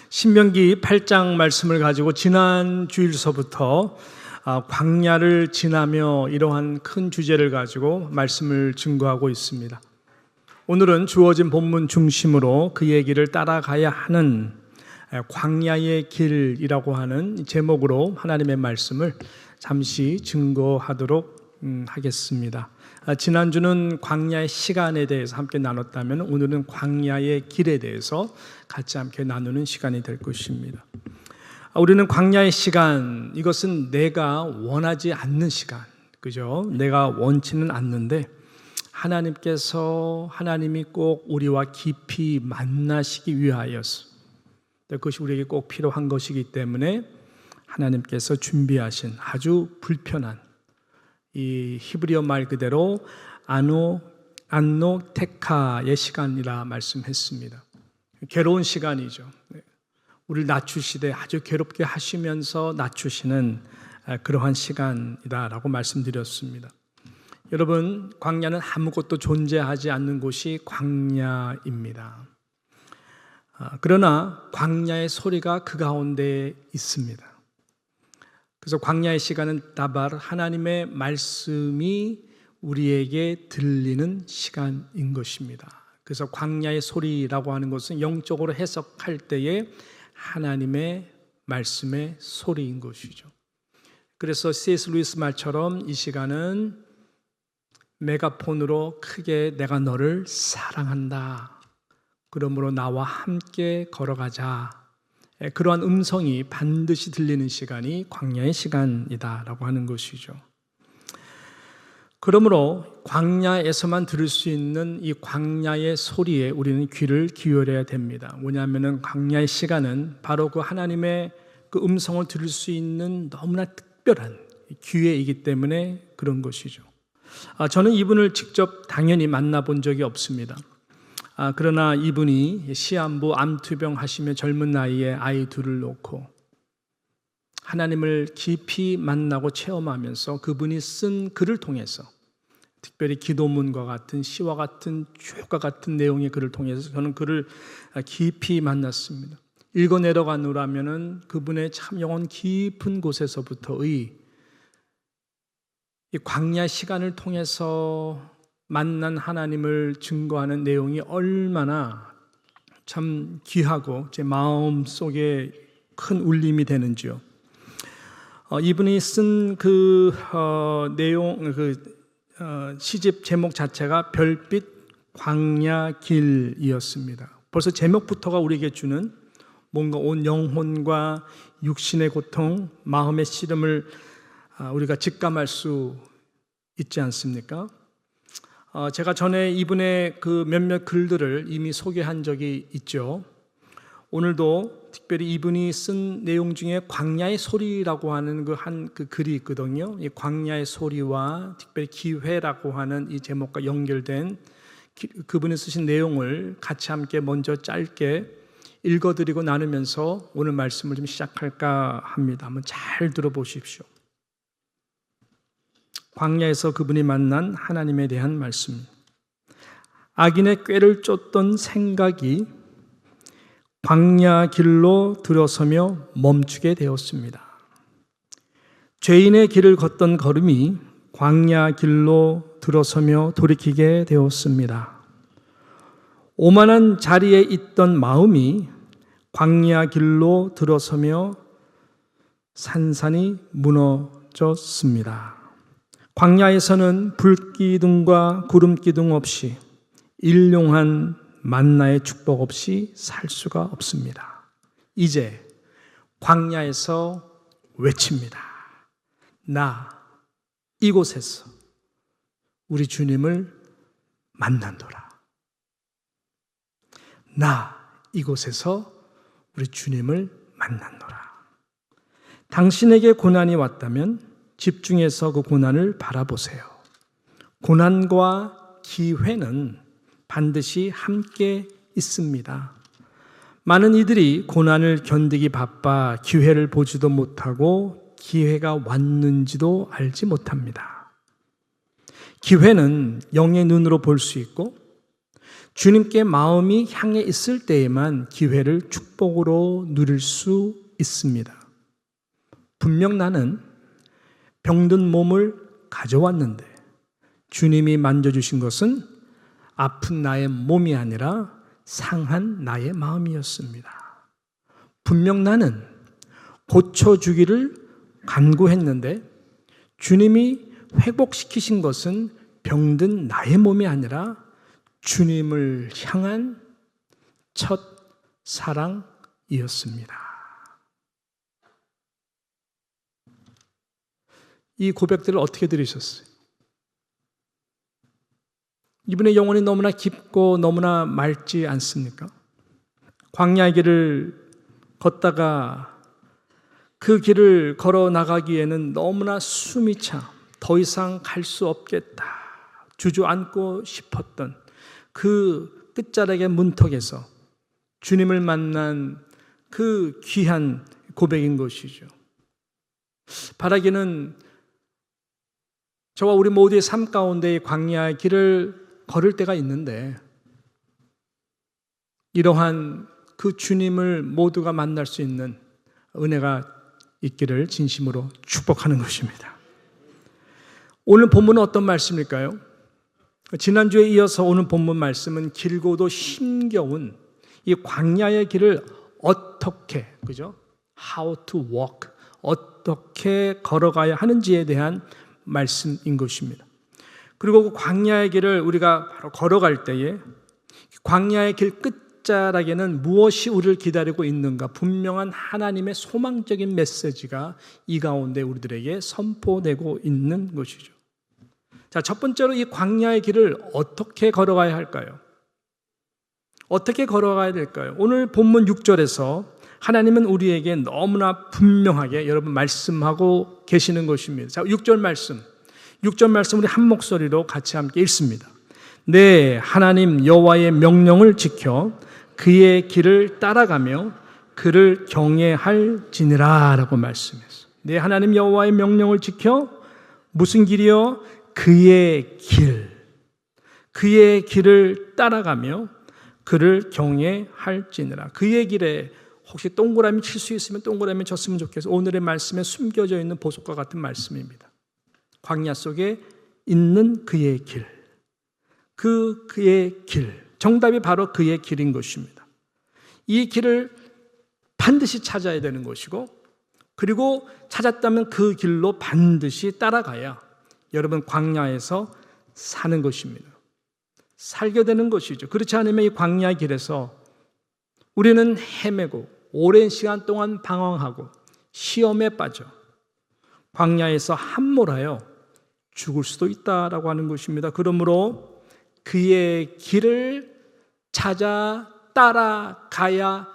신명기 8장 말씀을 가지고 지난 주일서부터 광야를 지나며 이러한 큰 주제를 가지고 말씀을 증거하고 있습니다. 오늘은 주어진 본문 중심으로 그 얘기를 따라가야 하는 광야의 길이라고 하는 제목으로 하나님의 말씀을 잠시 증거하도록 하겠습니다. 지난주는 광야의 시간에 대해서 함께 나눴다면 오늘은 광야의 길에 대해서 같이 함께 나누는 시간이 될 것입니다. 우리는 광야의 시간, 이것은 내가 원하지 않는 시간, 그죠? 내가 원치는 않는데 하나님이 꼭 우리와 깊이 만나시기 위하여서 그것이 우리에게 꼭 필요한 것이기 때문에 하나님께서 준비하신 아주 불편한 이 히브리어 말 그대로 안노테카의 시간이라 말씀했습니다. 괴로운 시간이죠. 우리를 낮추시되 아주 괴롭게 하시면서 낮추시는 그러한 시간이다라고 말씀드렸습니다. 여러분, 광야는 아무것도 존재하지 않는 곳이 광야입니다. 그러나 광야의 소리가 그 가운데 있습니다. 그래서 광야의 시간은 다발 하나님의 말씀이 우리에게 들리는 시간인 것입니다. 그래서 광야의 소리라고 하는 것은 영적으로 해석할 때에 하나님의 말씀의 소리인 것이죠. 그래서 C.S. 루이스 말처럼 이 시간은 메가폰으로 크게 내가 너를 사랑한다. 그러므로 나와 함께 걸어가자. 그러한 음성이 반드시 들리는 시간이 광야의 시간이다라고 하는 것이죠. 그러므로 광야에서만 들을 수 있는 이 광야의 소리에 우리는 귀를 기울여야 됩니다. 뭐냐면은 광야의 시간은 바로 그 하나님의 그 음성을 들을 수 있는 너무나 특별한 기회이기 때문에 그런 것이죠. 저는 이분을 직접 당연히 만나본 적이 없습니다. 그러나 이분이 시한부 암투병 하시며 젊은 나이에 아이 둘을 놓고 하나님을 깊이 만나고 체험하면서 그분이 쓴 글을 통해서 특별히 기도문과 같은 시와 같은 주옥과 같은 내용의 글을 통해서 저는 그를 깊이 만났습니다. 읽어 내려가노라면은 그분의 참 영혼 깊은 곳에서부터의 이 광야 시간을 통해서 만난 하나님을 증거하는 내용이 얼마나 참 귀하고 제 마음 속에 큰 울림이 되는지요. 이분이 쓴 그 내용, 시집 제목 자체가 별빛 광야 길이었습니다. 벌써 제목부터가 우리에게 주는 뭔가 온 영혼과 육신의 고통, 마음의 시름을 우리가 직감할 수 있지 않습니까? 제가 전에 이분의 그 몇몇 글들을 이미 소개한 적이 있죠. 오늘도 특별히 이분이 쓴 내용 중에 광야의 소리라고 하는 그 글이 있거든요. 이 광야의 소리와 특별히 기회라고 하는 이 제목과 연결된 그분이 쓰신 내용을 같이 함께 먼저 짧게 읽어드리고 나누면서 오늘 말씀을 좀 시작할까 합니다. 한번 잘 들어보십시오. 광야에서 그분이 만난 하나님에 대한 말씀. 악인의 꾀를 쫓던 생각이 광야 길로 들어서며 멈추게 되었습니다. 죄인의 길을 걷던 걸음이 광야 길로 들어서며 돌이키게 되었습니다. 오만한 자리에 있던 마음이 광야 길로 들어서며 산산이 무너졌습니다. 광야에서는 불기둥과 구름기둥 없이 일용한 만나의 축복 없이 살 수가 없습니다. 이제 광야에서 외칩니다. 나 이곳에서 우리 주님을 만난도라. 나 이곳에서 우리 주님을 만난도라. 당신에게 고난이 왔다면 집중해서 그 고난을 바라보세요. 고난과 기회는 반드시 함께 있습니다. 많은 이들이 고난을 견디기 바빠 기회를 보지도 못하고 기회가 왔는지도 알지 못합니다. 기회는 영의 눈으로 볼 수 있고 주님께 마음이 향해 있을 때에만 기회를 축복으로 누릴 수 있습니다. 분명 나는 병든 몸을 가져왔는데 주님이 만져주신 것은 아픈 나의 몸이 아니라 상한 나의 마음이었습니다. 분명 나는 고쳐주기를 간구했는데 주님이 회복시키신 것은 병든 나의 몸이 아니라 주님을 향한 첫 사랑이었습니다. 이 고백들을 어떻게 들으셨어요? 이분의 영혼이 너무나 깊고 너무나 맑지 않습니까? 광야의 길을 걷다가 그 길을 걸어 나가기에는 너무나 숨이 차 더 이상 갈 수 없겠다 주저앉고 싶었던 그 끝자락의 문턱에서 주님을 만난 그 귀한 고백인 것이죠. 바라기는 저와 우리 모두의 삶 가운데 광야의 길을 걸을 때가 있는데 이러한 그 주님을 모두가 만날 수 있는 은혜가 있기를 진심으로 축복하는 것입니다. 오늘 본문은 어떤 말씀일까요? 지난주에 이어서 오늘 본문 말씀은 길고도 힘겨운 이 광야의 길을 어떻게, 그죠? How to walk, 어떻게 걸어가야 하는지에 대한 말씀인 것입니다. 그리고 그 광야의 길을 우리가 바로 걸어갈 때에 광야의 길 끝자락에는 무엇이 우리를 기다리고 있는가 분명한 하나님의 소망적인 메시지가 이 가운데 우리들에게 선포되고 있는 것이죠. 자, 첫 번째로 이 광야의 길을 어떻게 걸어가야 할까요? 어떻게 걸어가야 될까요? 오늘 본문 6절에서 하나님은 우리에게 너무나 분명하게 여러분 말씀하고 계시는 것입니다. 자, 6절 말씀 우리 한 목소리로 같이 함께 읽습니다. 네, 하나님 여호와의 명령을 지켜 그의 길을 따라가며 그를 경외할지니라 라고 말씀했어요. 네, 하나님 여호와의 명령을 지켜 무슨 길이요? 그의 길을 따라가며 그를 경외할지니라. 그의 길에 혹시 동그라미 칠 수 있으면 동그라미 쳤으면 좋겠어요. 오늘의 말씀에 숨겨져 있는 보석과 같은 말씀입니다. 광야 속에 있는 그의 길, 그의 길, 정답이 바로 그의 길인 것입니다. 이 길을 반드시 찾아야 되는 것이고, 그리고 찾았다면 그 길로 반드시 따라가야 여러분 광야에서 사는 것입니다. 살게 되는 것이죠. 그렇지 않으면 이 광야의 길에서 우리는 헤매고 오랜 시간 동안 방황하고 시험에 빠져 광야에서 함몰하여 죽을 수도 있다라고 하는 것입니다. 그러므로 그의 길을 찾아 따라가야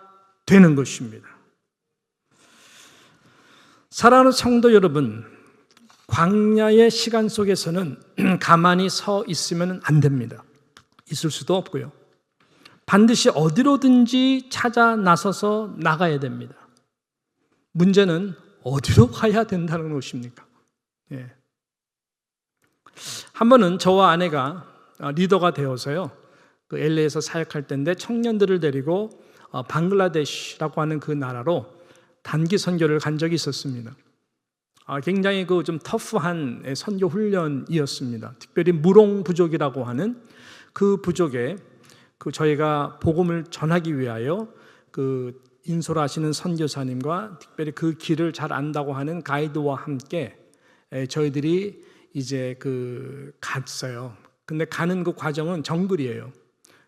되는 것입니다. 사랑하는 성도 여러분, 광야의 시간 속에서는 가만히 서 있으면 안 됩니다. 있을 수도 없고요. 반드시 어디로든지 찾아 나서서 나가야 됩니다. 문제는 어디로 가야 된다는 것입니까? 예. 한 번은 저와 아내가 리더가 되어서요, 그 LA에서 사역할 때인데 청년들을 데리고 방글라데시라고 하는 그 나라로 단기 선교를 간 적이 있었습니다. 굉장히 그 좀 터프한 선교 훈련이었습니다. 특별히 무롱 부족이라고 하는 그 부족에 그 저희가 복음을 전하기 위하여 그 인솔하시는 선교사님과 특별히 그 길을 잘 안다고 하는 가이드와 함께 저희들이 이제 그 갔어요. 근데 가는 그 과정은 정글이에요.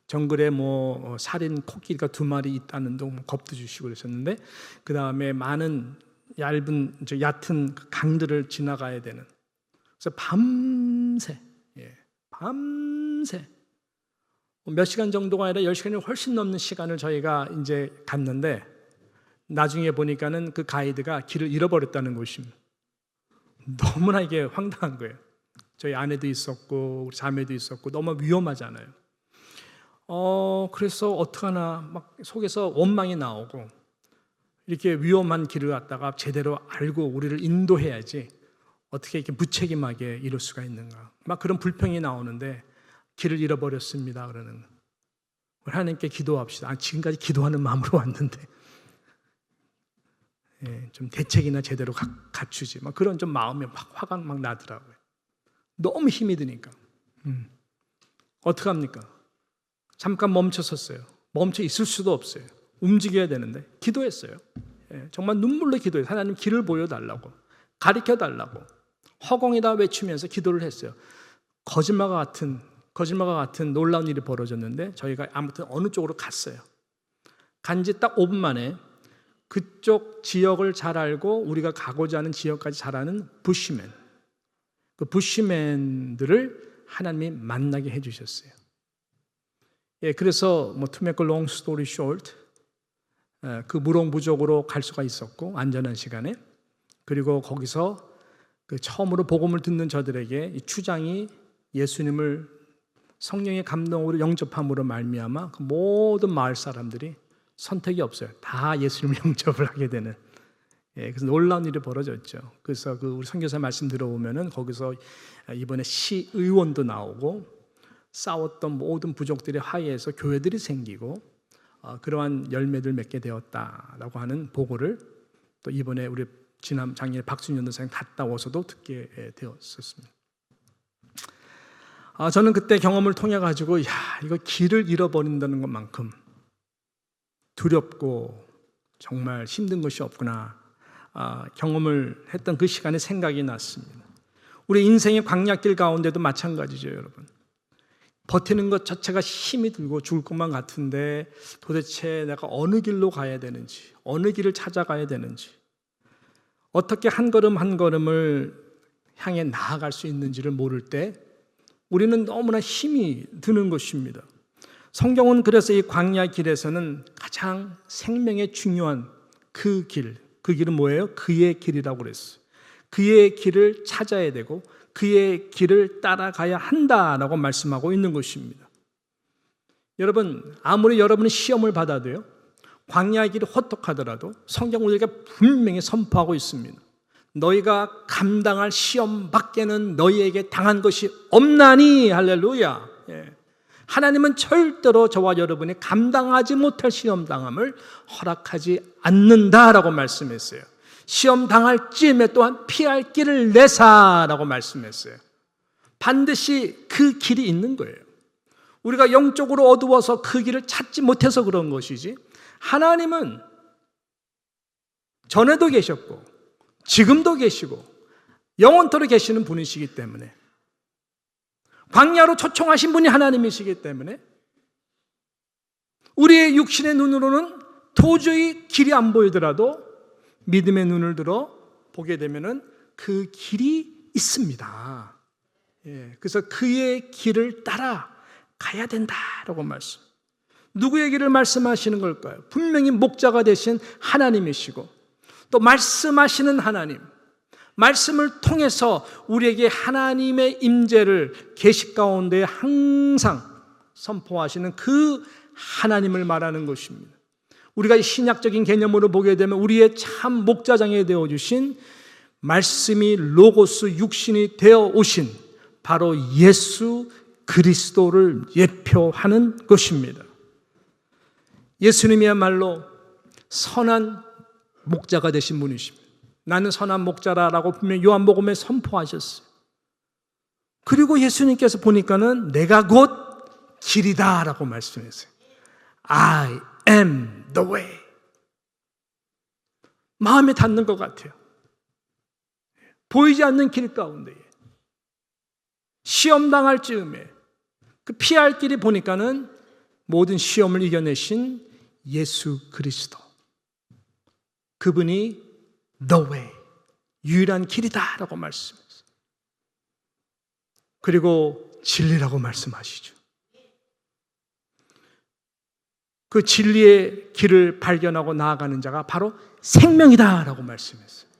정글에 뭐 살인 코끼리가 2마리 있다는 둥 겁도 주시고 그러셨는데, 그 다음에 많은 얕은 강들을 지나가야 되는. 그래서 밤새 몇 시간 정도가 아니라 10시간이 훨씬 넘는 시간을 저희가 이제 갔는데, 나중에 보니까는 그 가이드가 길을 잃어버렸다는 것입니다. 너무나 이게 황당한 거예요. 저희 아내도 있었고 우리 자매도 있었고 너무 위험하잖아요. 그래서 어떡하나 막 속에서 원망이 나오고, 이렇게 위험한 길을 갔다가 제대로 알고 우리를 인도해야지 어떻게 이렇게 무책임하게 이럴 수가 있는가, 막 그런 불평이 나오는데 길을 잃어버렸습니다 그러는. 우리 하나님께 기도합시다. 지금까지 기도하는 마음으로 왔는데 좀 대책이나 제대로 갖추지. 막 그런 좀 마음에 막 화가 막 나더라고요. 너무 힘이 드니까. 어떡합니까? 잠깐 멈춰섰어요. 멈춰 있을 수도 없어요. 움직여야 되는데 기도했어요. 정말 눈물로 기도해요. 하나님 길을 보여달라고, 가르쳐달라고 허공에다 외치면서 기도를 했어요. 거짓말과 같은 놀라운 일이 벌어졌는데 저희가 아무튼 어느 쪽으로 갔어요. 간지 딱 5분 만에 그쪽 지역을 잘 알고 우리가 가고자 하는 지역까지 잘 아는 부시맨, 그 부시맨들을 하나님이 만나게 해주셨어요. 그래서 to make a long story short, 그 무롱부족으로 갈 수가 있었고 안전한 시간에, 그리고 거기서 그 처음으로 복음을 듣는 저들에게 이 추장이 예수님을 성령의 감동으로 영접함으로 말미암아 그 모든 마을 사람들이 선택이 없어요. 다 예수님을 영접을 하게 되는. 그래서 놀라운 일이 벌어졌죠. 그래서 그 우리 선교사 말씀 들어보면은 거기서 이번에 시의원도 나오고 싸웠던 모든 부족들의 화해에서 교회들이 생기고 그러한 열매들 맺게 되었다라고 하는 보고를 또 이번에 우리 지난 작년에 박순현 선생 갔다 와서도 듣게 되었었습니다. 저는 그때 경험을 통해 가지고 이거 길을 잃어버린다는 것만큼 두렵고 정말 힘든 것이 없구나 경험을 했던 그 시간에 생각이 났습니다. 우리 인생의 광야길 가운데도 마찬가지죠, 여러분. 버티는 것 자체가 힘이 들고 죽을 것만 같은데 도대체 내가 어느 길로 가야 되는지, 어느 길을 찾아가야 되는지, 어떻게 한 걸음 한 걸음을 향해 나아갈 수 있는지를 모를 때 우리는 너무나 힘이 드는 것입니다. 성경은 그래서 이 광야 길에서는 가장 생명에 중요한 그 길은 뭐예요? 그의 길이라고 그랬어요. 그의 길을 찾아야 되고 그의 길을 따라가야 한다라고 말씀하고 있는 것입니다. 여러분, 아무리 여러분이 시험을 받아도요, 광야의 길이 호떡하더라도 성경 우리에게 분명히 선포하고 있습니다. 너희가 감당할 시험 밖에는 너희에게 당한 것이 없나니. 할렐루야. 하나님은 절대로 저와 여러분이 감당하지 못할 시험 당함을 허락하지 않는다라고 말씀했어요. 시험 당할 쯤에 또한 피할 길을 내사라고 말씀했어요. 반드시 그 길이 있는 거예요. 우리가 영적으로 어두워서 그 길을 찾지 못해서 그런 것이지, 하나님은 전에도 계셨고 지금도 계시고 영원토록 계시는 분이시기 때문에, 광야로 초청하신 분이 하나님이시기 때문에 우리의 육신의 눈으로는 도저히 길이 안 보이더라도 믿음의 눈을 들어 보게 되면은 그 길이 있습니다. 그래서 그의 길을 따라 가야 된다라고 말씀. 누구의 길을 말씀하시는 걸까요? 분명히 목자가 되신 하나님이시고 또 말씀하시는 하나님, 말씀을 통해서 우리에게 하나님의 임재를 계시 가운데 항상 선포하시는 그 하나님을 말하는 것입니다. 우리가 신약적인 개념으로 보게 되면 우리의 참 목자장이 되어주신, 말씀이 로고스 육신이 되어 오신 바로 예수 그리스도를 예표하는 것입니다. 예수님이야말로 선한 목자가 되신 분이십니다. 나는 선한 목자라고 분명히 요한복음에 선포하셨어요. 그리고 예수님께서 보니까는 내가 곧 길이다라고 말씀했어요. I am the way. 마음에 닿는 것 같아요. 보이지 않는 길 가운데에 시험 당할 즈음에 그 피할 길이 보니까는 모든 시험을 이겨내신 예수 그리스도, 그분이 the way, 유일한 길이다라고 말씀했어요. 그리고 진리라고 말씀하시죠. 그 진리의 길을 발견하고 나아가는 자가 바로 생명이다라고 말씀했어요.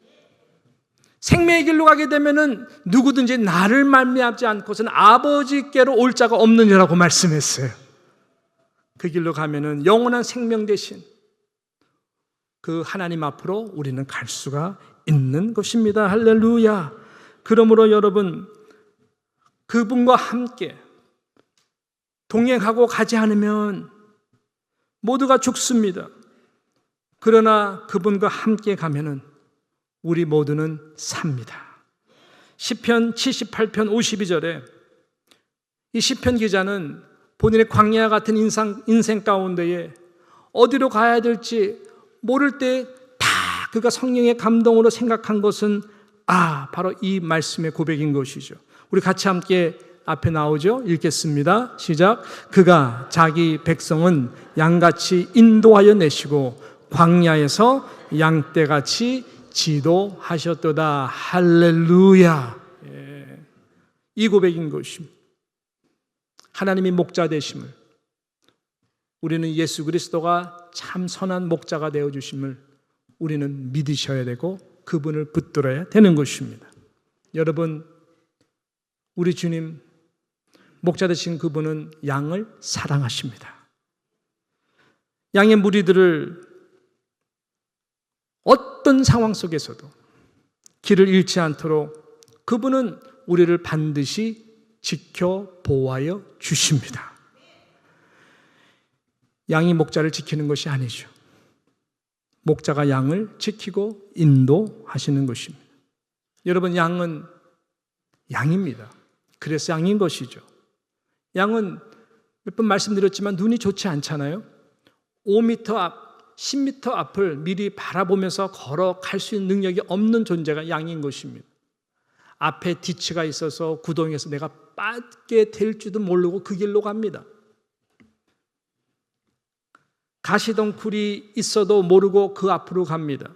생명의 길로 가게 되면은 누구든지 나를 말미암지 않고서는 아버지께로 올 자가 없느니라고 말씀했어요. 그 길로 가면은 영원한 생명 대신 그 하나님 앞으로 우리는 갈 수가 있는 것입니다. 할렐루야. 그러므로 여러분, 그분과 함께 동행하고 가지 않으면 모두가 죽습니다. 그러나 그분과 함께 가면은 우리 모두는 삽니다. 시편 78편 52절에 이 시편 기자는 본인의 광야 같은 인생 가운데에 어디로 가야 될지 모를 때 다 그가 성령의 감동으로 생각한 것은 바로 이 말씀의 고백인 것이죠. 우리 같이 함께 앞에 나오죠? 읽겠습니다. 시작. 그가 자기 백성은 양같이 인도하여 내시고 광야에서 양떼같이 지도하셨도다. 할렐루야. 이 고백인 것입니다. 하나님이 목자 되심을, 우리는 예수 그리스도가 참 선한 목자가 되어주심을 우리는 믿으셔야 되고 그분을 붙들어야 되는 것입니다. 여러분, 우리 주님 목자 되신 그분은 양을 사랑하십니다. 양의 무리들을 어떤 상황 속에서도 길을 잃지 않도록 그분은 우리를 반드시 지켜 보호하여 주십니다. 양이 목자를 지키는 것이 아니죠. 목자가 양을 지키고 인도하시는 것입니다. 여러분, 양은 양입니다. 그래서 양인 것이죠. 양은 몇 번 말씀드렸지만 눈이 좋지 않잖아요. 5m 앞, 10m 앞을 미리 바라보면서 걸어갈 수 있는 능력이 없는 존재가 양인 것입니다. 앞에 디치가 있어서 구덩이에서 내가 빠지게 될지도 모르고 그 길로 갑니다. 가시덩굴이 있어도 모르고 그 앞으로 갑니다.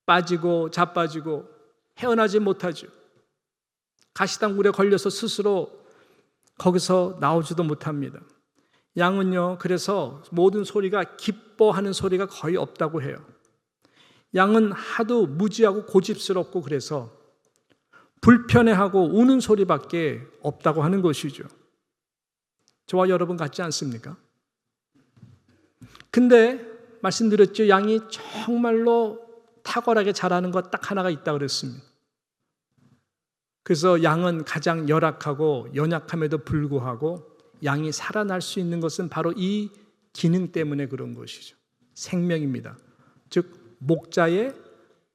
빠지고 자빠지고 헤어나지 못하죠. 가시덩굴에 걸려서 스스로 거기서 나오지도 못합니다. 양은요, 그래서 모든 소리가 기뻐하는 소리가 거의 없다고 해요. 양은 하도 무지하고 고집스럽고 그래서 불편해하고 우는 소리밖에 없다고 하는 것이죠. 저와 여러분 같지 않습니까? 근데 말씀드렸죠. 양이 정말로 탁월하게 잘하는 것 딱 하나가 있다고 그랬습니다. 그래서 양은 가장 열악하고 연약함에도 불구하고 양이 살아날 수 있는 것은 바로 이 기능 때문에 그런 것이죠. 생명입니다. 즉 목자의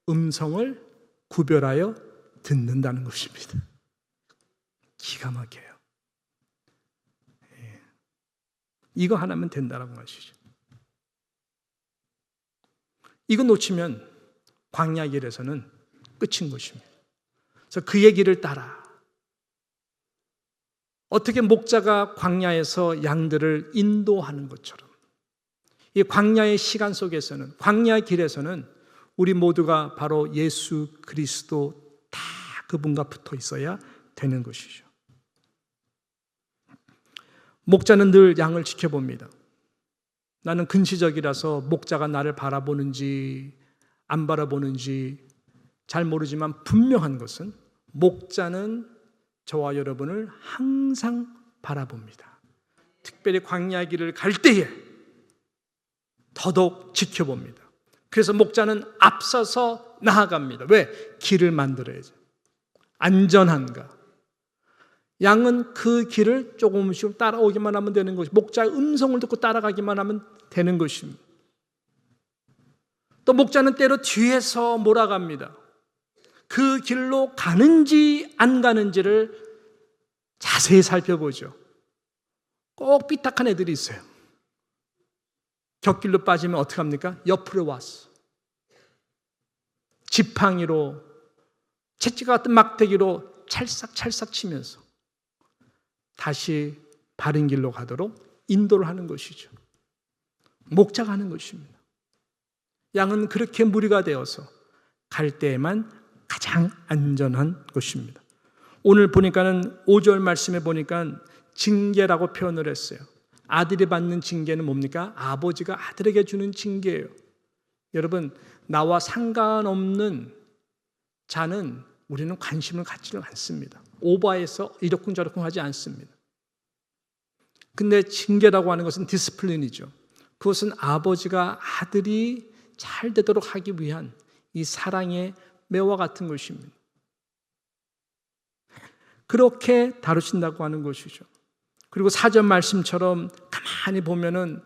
음성을 구별하여 듣는다는 것입니다. 기가 막혀요. 이거 하나면 된다는 것이죠. 이거 놓치면 광야 길에서는 끝인 것입니다. 그래서 그의 길을 따라 어떻게 목자가 광야에서 양들을 인도하는 것처럼 이 광야의 시간 속에서는, 광야의 길에서는 우리 모두가 바로 예수 그리스도 다 그분과 붙어 있어야 되는 것이죠. 목자는 늘 양을 지켜봅니다. 나는 근시적이라서 목자가 나를 바라보는지 안 바라보는지 잘 모르지만 분명한 것은 목자는 저와 여러분을 항상 바라봅니다. 특별히 광야의 길을 갈 때에 더더욱 지켜봅니다. 그래서 목자는 앞서서 나아갑니다. 왜? 길을 만들어야죠. 안전한가? 양은 그 길을 조금씩 따라오기만 하면 되는 것이, 목자의 음성을 듣고 따라가기만 하면 되는 것입니다. 또 목자는 때로 뒤에서 몰아갑니다. 그 길로 가는지 안 가는지를 자세히 살펴보죠. 꼭 삐딱한 애들이 있어요. 곁길로 빠지면 어떻게 합니까? 옆으로 왔어. 지팡이로, 채찍과 같은 막대기로 찰싹찰싹 치면서 다시 바른 길로 가도록 인도를 하는 것이죠. 목자가 하는 것입니다. 양은 그렇게 무리가 되어서 갈 때에만 가장 안전한 것입니다. 오늘 보니까는 5절 말씀에 보니까 징계라고 표현을 했어요. 아들이 받는 징계는 뭡니까? 아버지가 아들에게 주는 징계예요. 여러분, 나와 상관없는 자는 우리는 관심을 갖지를 않습니다. 오버해서 이러쿵저러쿵 하지 않습니다. 근데 징계라고 하는 것은 디스플린이죠. 그것은 아버지가 아들이 잘 되도록 하기 위한 이 사랑의 매와 같은 것입니다. 그렇게 다루신다고 하는 것이죠. 그리고 사전 말씀처럼 가만히 보면은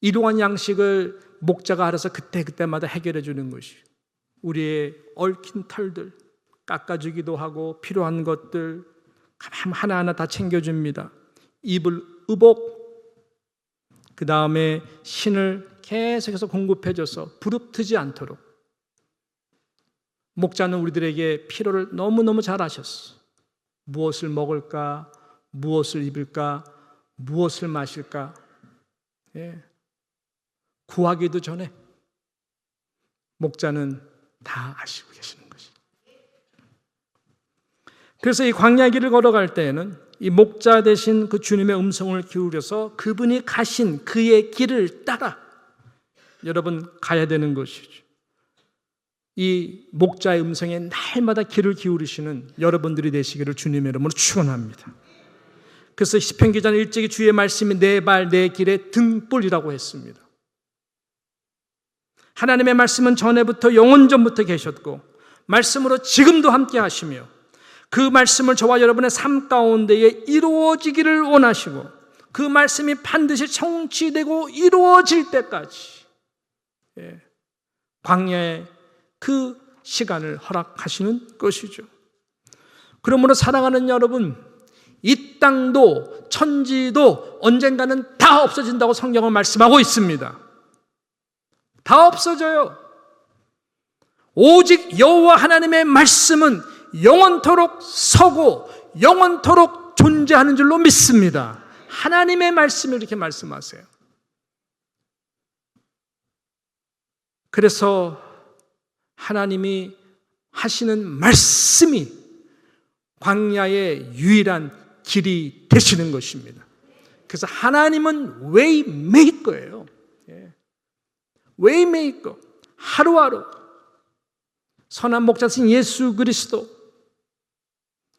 일용할 양식을 목자가 알아서 그때그때마다 해결해 주는 것이요, 우리의 얽힌 털들 깎아주기도 하고 필요한 것들 하나하나 다 챙겨줍니다. 입을 의복, 그 다음에 신을 계속해서 공급해줘서 부릅뜨지 않도록. 목자는 우리들에게 필요를 너무너무 잘 아셨어. 무엇을 먹을까, 무엇을 입을까, 무엇을 마실까, 구하기도 전에 목자는 다 아시고 계시는 것이. 그래서 이 광야 길을 걸어갈 때에는 이 목자 되신 그 주님의 음성을 기울여서 그분이 가신 그의 길을 따라 여러분 가야 되는 것이죠. 이 목자의 음성에 날마다 귀를 기울이시는 여러분들이 되시기를 주님의 이름으로 축원합니다. 그래서 시편 기자는 일찍이 주의 말씀이 내 발 내 길의 등불이라고 했습니다. 하나님의 말씀은 전에부터 영원전부터 계셨고 말씀으로 지금도 함께 하시며 그 말씀을 저와 여러분의 삶 가운데에 이루어지기를 원하시고 그 말씀이 반드시 성취되고 이루어질 때까지 광야의 그 시간을 허락하시는 것이죠. 그러므로 사랑하는 여러분, 이 땅도 천지도 언젠가는 다 없어진다고 성경은 말씀하고 있습니다. 다 없어져요. 오직 여호와 하나님의 말씀은 영원토록 서고 영원토록 존재하는 줄로 믿습니다. 하나님의 말씀을 이렇게 말씀하세요. 그래서 하나님이 하시는 말씀이 광야의 유일한 길이 되시는 것입니다. 그래서 하나님은 웨이메이커예요. 웨이메이커. 하루하루 선한 목자신 예수 그리스도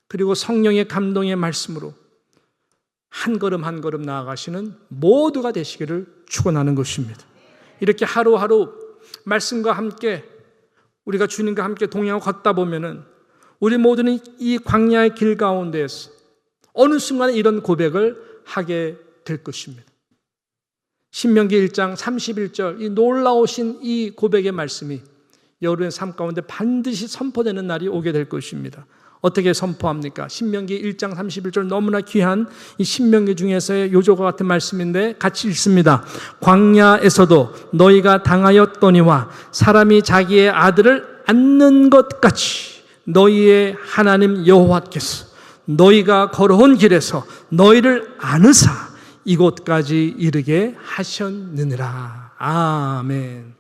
그리고 성령의 감동의 말씀으로 한 걸음 한 걸음 나아가시는 모두가 되시기를 축원하는 것입니다. 이렇게 하루하루 말씀과 함께 우리가 주님과 함께 동행하고 걷다 보면은 우리 모두는 이 광야의 길 가운데에서 어느 순간에 이런 고백을 하게 될 것입니다. 신명기 1장 31절 이 놀라우신 이 고백의 말씀이 여러분의 삶 가운데 반드시 선포되는 날이 오게 될 것입니다. 어떻게 선포합니까? 신명기 1장 31절 너무나 귀한 이 신명기 중에서의 요조과 같은 말씀인데 같이 읽습니다. 광야에서도 너희가 당하였거니와 사람이 자기의 아들을 안는 것 같이 너희의 하나님 여호와께서 너희가 걸어온 길에서 너희를 안으사 이곳까지 이르게 하셨느니라. 아멘.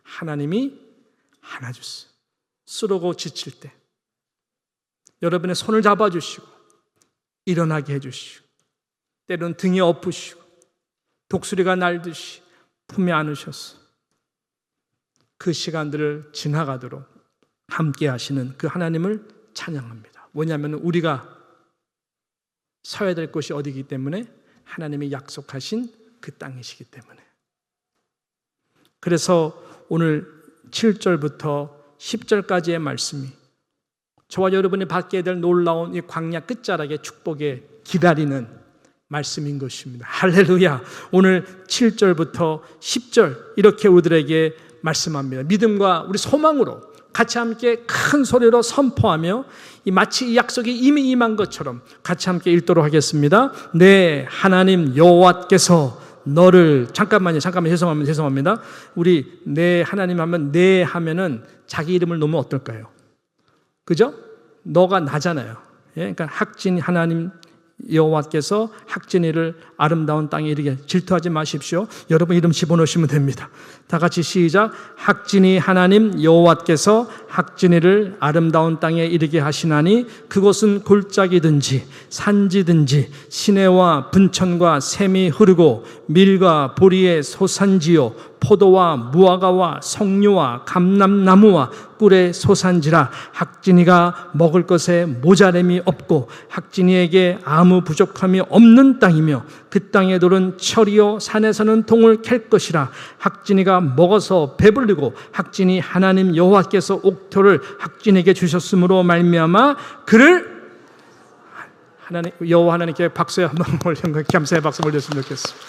하나님이 안아주세요. 쓰러고 지칠 때 여러분의 손을 잡아주시고 일어나게 해주시고 때로는 등에 엎으시고 독수리가 날듯이 품에 안으셔서 그 시간들을 지나가도록 함께 하시는 그 하나님을 찬양합니다. 왜냐하면 우리가 서야 될 곳이 어디이기 때문에 하나님이 약속하신 그 땅이시기 때문에. 그래서 오늘 7절부터 10절까지의 말씀이 저와 여러분이 받게 될 놀라운 이 광야 끝자락의 축복에 기다리는 말씀인 것입니다. 할렐루야. 오늘 7절부터 10절 이렇게 우리들에게 말씀합니다. 믿음과 우리 소망으로 같이 함께 큰 소리로 선포하며 마치 이 약속이 이미 임한 것처럼 같이 함께 읽도록 하겠습니다. 네, 하나님 여호와께서 너를 잠깐만요. 죄송합니다. 우리 네 하나님 하면 네 하면은 자기 이름을 놓으면 어떨까요? 그죠? 너가 나잖아요. 그러니까 학진 하나님 여호와께서 학진이를 아름다운 땅에 이르게 질투하지 마십시오. 여러분 이름 집어넣으시면 됩니다. 다 같이 시작. 학진이 하나님 여호와께서 학진이를 아름다운 땅에 이르게 하시나니 그곳은 골짜기든지 산지든지 시내와 분천과 샘이 흐르고 밀과 보리의 소산지요 포도와 무화과와 석류와 감람나무와 꿀의 소산지라. 학진이가 먹을 것에 모자람이 없고 학진이에게 아무 부족함이 없는 땅이며 그 땅의 돌은 철이요 산에서는 동을 캘 것이라. 학진이가 먹어서 배불리고 학진이 하나님 여호와께서 옥토를 학진에게 주셨으므로 말미암아 그를 하나님 여호와 하나님께 박수에 한번 올려 감사의 박수 올렸으면 좋겠습니다.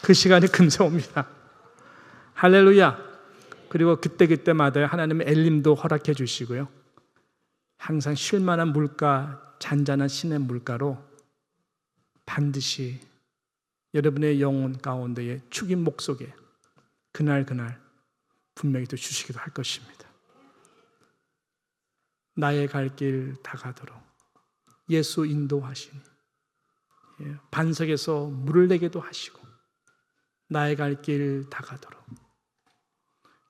그 시간이 금세 옵니다. 할렐루야. 그리고 그때마다 하나님의 엘림도 허락해 주시고요. 항상 쉴만한 물가, 잔잔한 신의 물가로 반드시 여러분의 영혼 가운데에 축인 목 속에 그날 분명히 또 주시기도 할 것입니다. 나의 갈 길 다 가도록 예수 인도하시니 반석에서 물을 내게도 하시고 나의 갈 길 다 가도록.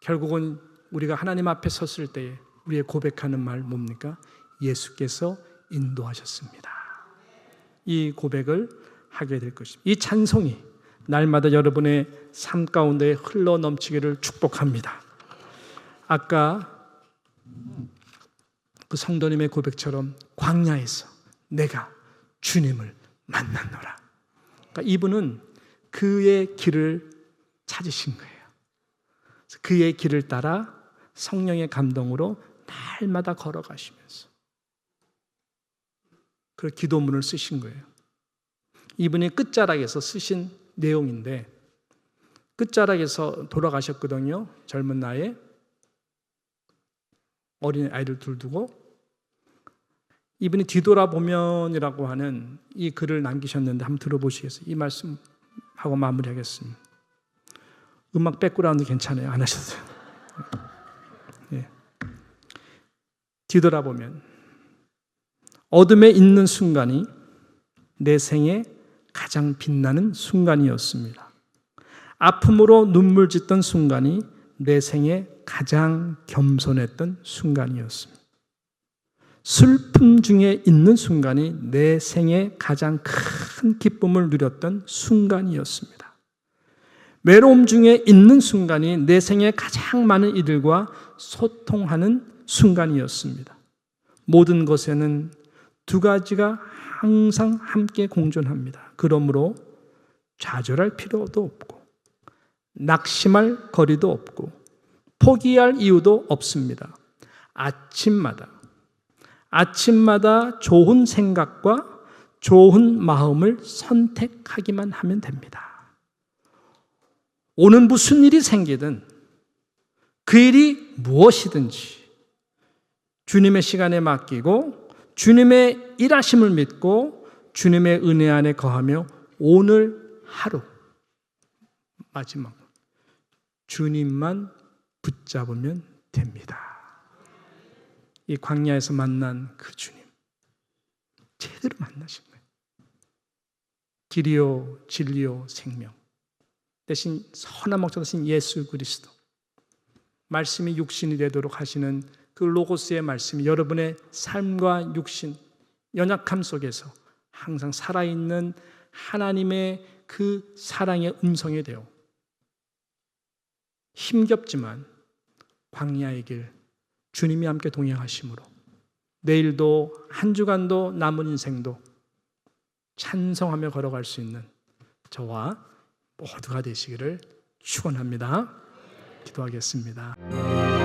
결국은 우리가 하나님 앞에 섰을 때에 우리의 고백하는 말 뭡니까? 예수께서 인도하셨습니다. 이 고백을 하게 될 것입니다. 이 찬송이 날마다 여러분의 삶 가운데 흘러 넘치기를 축복합니다. 아까 그 성도님의 고백처럼 광야에서 내가 주님을 만났노라. 그러니까 이분은 그의 길을 찾으신 거예요. 그의 길을 따라 성령의 감동으로 날마다 걸어가시면서 그 기도문을 쓰신 거예요. 이분이 끝자락에서 쓰신 내용인데 끝자락에서 돌아가셨거든요. 젊은 나이에 어린 아이들 둘 두고 이분이 뒤돌아보면이라고 하는 이 글을 남기셨는데 한번 들어보시겠어요? 이 말씀하고 마무리하겠습니다. 음악 백그라운드 괜찮아요. 안 하셔도 돼요. 예. 뒤돌아보면 어둠에 있는 순간이 내 생에 가장 빛나는 순간이었습니다. 아픔으로 눈물 짓던 순간이 내 생에 가장 겸손했던 순간이었습니다. 슬픔 중에 있는 순간이 내 생에 가장 큰 기쁨을 누렸던 순간이었습니다. 외로움 중에 있는 순간이 내 생에 가장 많은 이들과 소통하는 순간이었습니다. 모든 것에는 두 가지가 항상 함께 공존합니다. 그러므로 좌절할 필요도 없고 낙심할 거리도 없고 포기할 이유도 없습니다. 아침마다 좋은 생각과 좋은 마음을 선택하기만 하면 됩니다. 오늘 무슨 일이 생기든 그 일이 무엇이든지 주님의 시간에 맡기고 주님의 일하심을 믿고 주님의 은혜 안에 거하며 오늘 하루 마지막 주님만 붙잡으면 됩니다. 이 광야에서 만난 그 주님 제대로 만나신 거예요. 길이요 진리요 생명 대신 선한 목자 되신 예수 그리스도 말씀이 육신이 되도록 하시는 그 로고스의 말씀이 여러분의 삶과 육신 연약함 속에서 항상 살아있는 하나님의 그 사랑의 음성이 되어 힘겹지만 광야의 길 주님이 함께 동행하심으로 내일도 한 주간도 남은 인생도 찬송하며 걸어갈 수 있는 저와 모두가 되시기를 축원합니다. 기도하겠습니다.